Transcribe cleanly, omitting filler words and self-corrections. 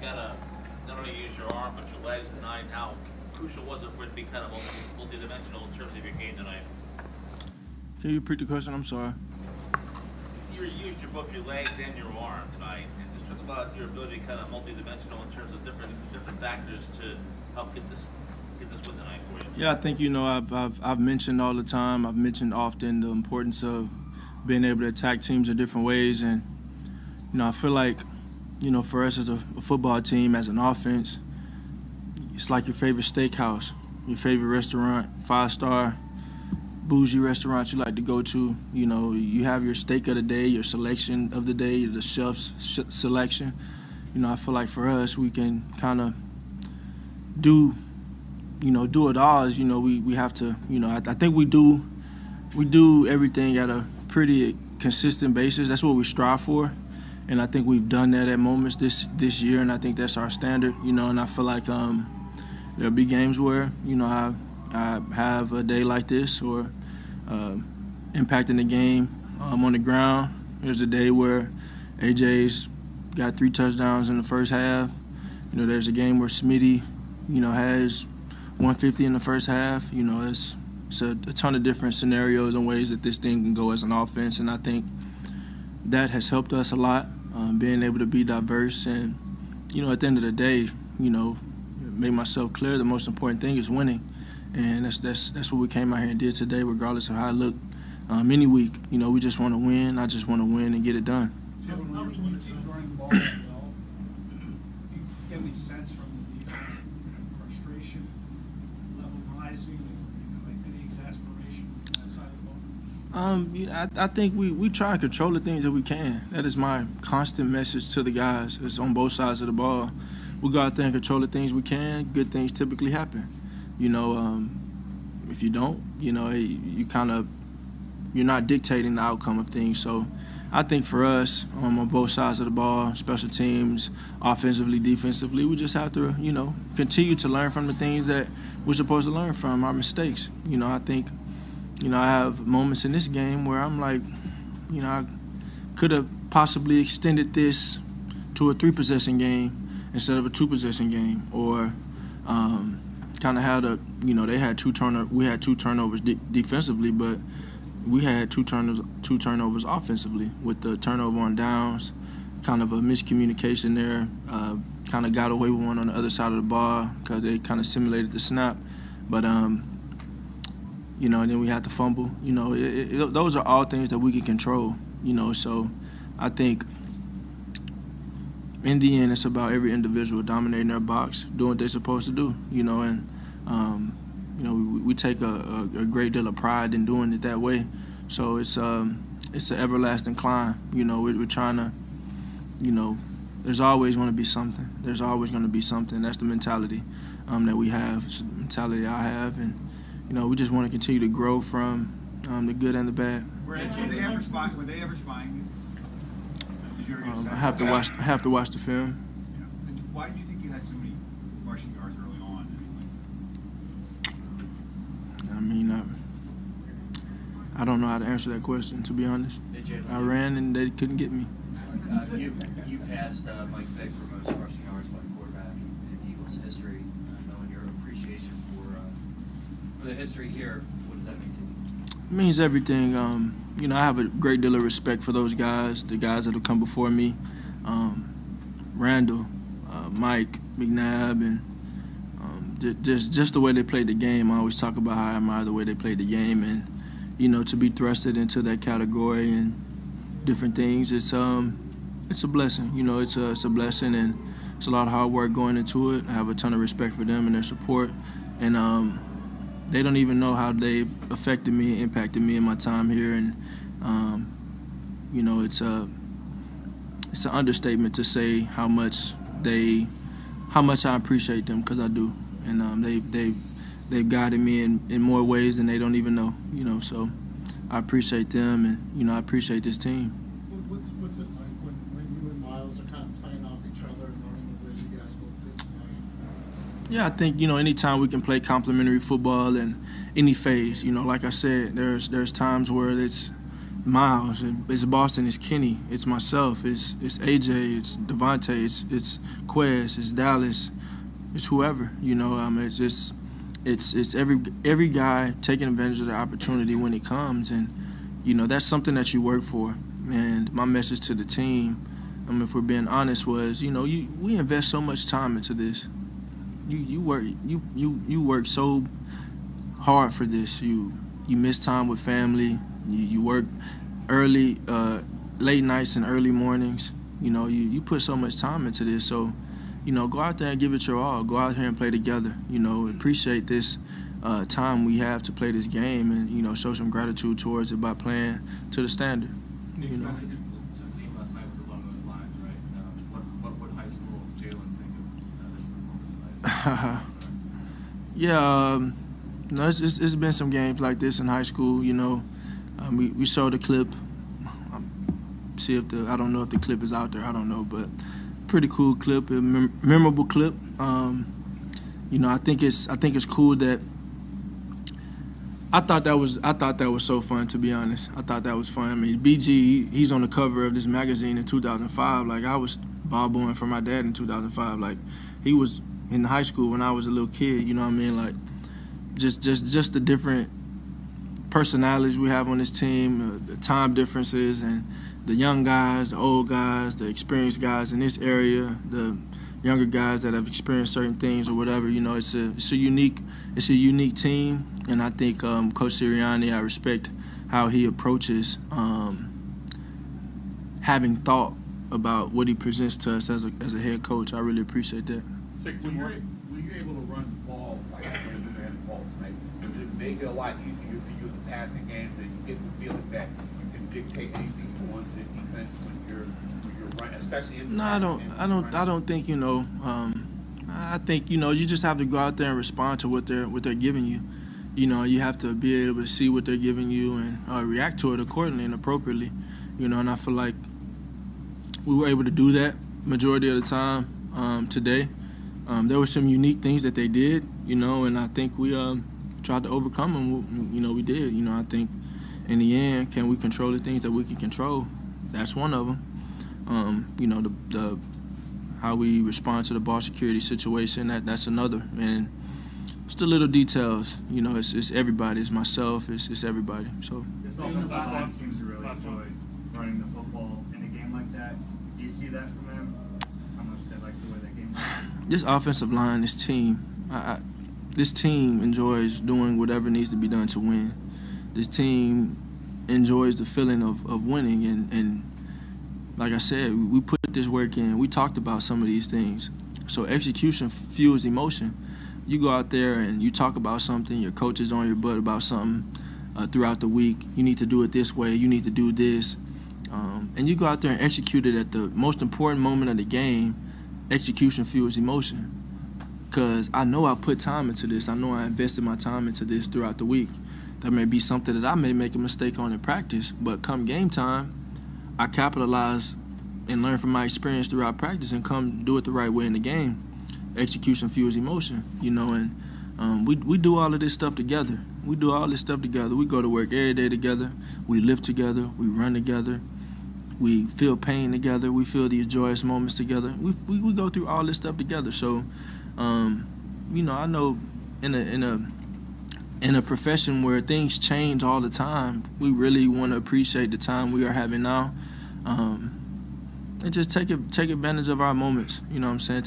gotta not only use your arm but your legs tonight. How crucial was it for it to be kind of multi-dimensional in terms of your game tonight? Can you repeat the question? I'm sorry. You used both your legs and your arm tonight, and just talk about your ability to kind of multi-dimensional in terms of different factors to help get this win tonight for you. Yeah, I think I've mentioned all the time. I've mentioned often the importance of being able to attack teams in different ways, and I feel like for us as a football team, as an offense, it's like your favorite steakhouse, your favorite restaurant, 5-star. Bougie restaurants you like to go to. You have your steak of the day, your selection of the day, the chef's selection. I feel like for us, we can kind of do it all. As we have to. I think we do everything at a pretty consistent basis. That's what we strive for, and I think we've done that at moments this year, and I think that's our standard. And I feel like there'll be games where I have a day like this or impacting the game on the ground. There's a day where AJ's got 3 touchdowns in the first half. There's a game where Smitty, has 150 in the first half. It's a ton of different scenarios and ways that this thing can go as an offense, and I think that has helped us a lot, being able to be diverse. And, at the end of the day, make myself clear, the most important thing is winning. And that's what we came out here and did today, regardless of how it looked. Any week, we just want to win. I just want to win and get it done. How can you teams running the ball well? Do you get any sense from the defense, frustration, level rising, and any exasperation on that side of the ball? I think we try to control the things that we can. That is my constant message to the guys. It's on both sides of the ball. We go out there and control the things we can. Good things typically happen. If you don't, you're not dictating the outcome of things. So I think for us, on both sides of the ball, special teams, offensively, defensively, we just have to, continue to learn from the things that we're supposed to learn from, our mistakes. I think, I have moments in this game where I'm like, I could have possibly extended this to a 3-possession game instead of a 2-possession game, or kind of had they had 2 turnovers. We had 2 turnovers defensively, but we had two turnovers offensively with the turnover on downs. Kind of a miscommunication there. Kind of got away with one on the other side of the ball because they kind of simulated the snap, but and then we had the fumble. Those are all things that we can control. So I think in the end, it's about every individual dominating their box, doing what they're supposed to do, and we take a great deal of pride in doing it that way. So it's an everlasting climb. We're trying to, there's always going to be something. There's always going to be something. That's the mentality that we have. It's the mentality I have, and we just want to continue to grow from the good and the bad. Were they ever spying you? I have to watch the film. Yeah. And why do you think you had so many rushing yards early on? I don't know how to answer that question, to be honest. I ran and they couldn't get me. You passed Mike Vick for most rushing yards by quarterback in Eagles history. Knowing your appreciation for the history here, what does that mean to you? It means everything. I have a great deal of respect for those guys, the guys that have come before me. Randall, Mike, McNabb, and just the way they played the game. I always talk about how I admire the way they played the game, and to be thrusted into that category and different things, it's a blessing. It's a blessing, and it's a lot of hard work going into it. I have a ton of respect for them and their support, and they don't even know how they've affected me and impacted me in my time here, and it's an understatement to say how much I appreciate them, because I do, and they've guided me in more ways than they don't even know. So I appreciate them, and I appreciate this team. What's it like when you and Miles are kind of playing off each other and learning the ways you guys both fit tonight? Yeah, I think anytime we can play complementary football in any phase. Like I said, there's times where it's Miles, it's Boston, it's Kenny, it's myself, it's AJ, it's Devontae, it's Quez, it's Dallas, it's whoever. It's just it's every guy taking advantage of the opportunity when it comes, and that's something that you work for. And my message to the team, if we're being honest, was we invest so much time into this. You work so hard for this. You miss time with family. You work early, late nights and early mornings. You put so much time into this. So, go out there and give it your all. Go out here and play together. Appreciate this time we have to play this game, and show some gratitude towards it by playing to the standard. Nick's message to the team last night was along those lines, right? What would high school Jalen think of this performance tonight? Yeah, it's been some games like this in high school. We showed a clip. See if I don't know if the clip is out there. I don't know, but pretty cool clip, a memorable clip. I think it's cool that. I thought that was so fun, to be honest. I thought that was fun. I mean, BG, he's on the cover of this magazine in 2005. Like, I was ball boying for my dad in 2005. Like, he was in high school when I was a little kid. You know what I mean? Like, just the different personalities we have on this team, the time differences, and the young guys, the old guys, the experienced guys in this area, the younger guys that have experienced certain things or whatever. It's a unique team, and I think Coach Sirianni, I respect how he approaches having thought about what he presents to us as a head coach. I really appreciate that. Were you able to run the ball like you ran the ball tonight? Does it make it a lot easier for you in the passing game that you get the feeling that you can dictate anything you want to the defense when you're running, especially in the No, I don't think I think you just have to go out there and respond to what they're giving you. You have to be able to see what they're giving you and react to it accordingly and appropriately. And I feel like we were able to do that majority of the time today. There were some unique things that they did, and I think we tried to overcome them. We did. I think in the end, can we control the things that we can control? That's one of them. The how we respond to the ball security situation, that's another. And it's the little details. It's everybody. It's myself. It's everybody. So This offensive line seems to really enjoy running the football in a game like that. Do you see that from them? How much they like the way that game goes? this offensive line, this team, this team enjoys doing whatever needs to be done to win. This team enjoys the feeling of winning, and like I said, we put this work in. We talked about some of these things. So execution fuels emotion. You go out there and you talk about something, your coach is on your butt about something throughout the week. You need to do it this way. You need to do this. And you go out there and execute it at the most important moment of the game. Execution fuels emotion. Because I know I put time into this. I know I invested my time into this throughout the week. There may be something that I may make a mistake on in practice, but come game time, I capitalize and learn from my experience throughout practice and come do it the right way in the game. Execution fuels emotion, and we do all of this stuff together. We do all this stuff together. We go to work every day together. We live together. We run together. We feel pain together. We feel these joyous moments together. We go through all this stuff together. So, I know in a profession where things change all the time, we really want to appreciate the time we are having now, and just take advantage of our moments. You know what I'm saying?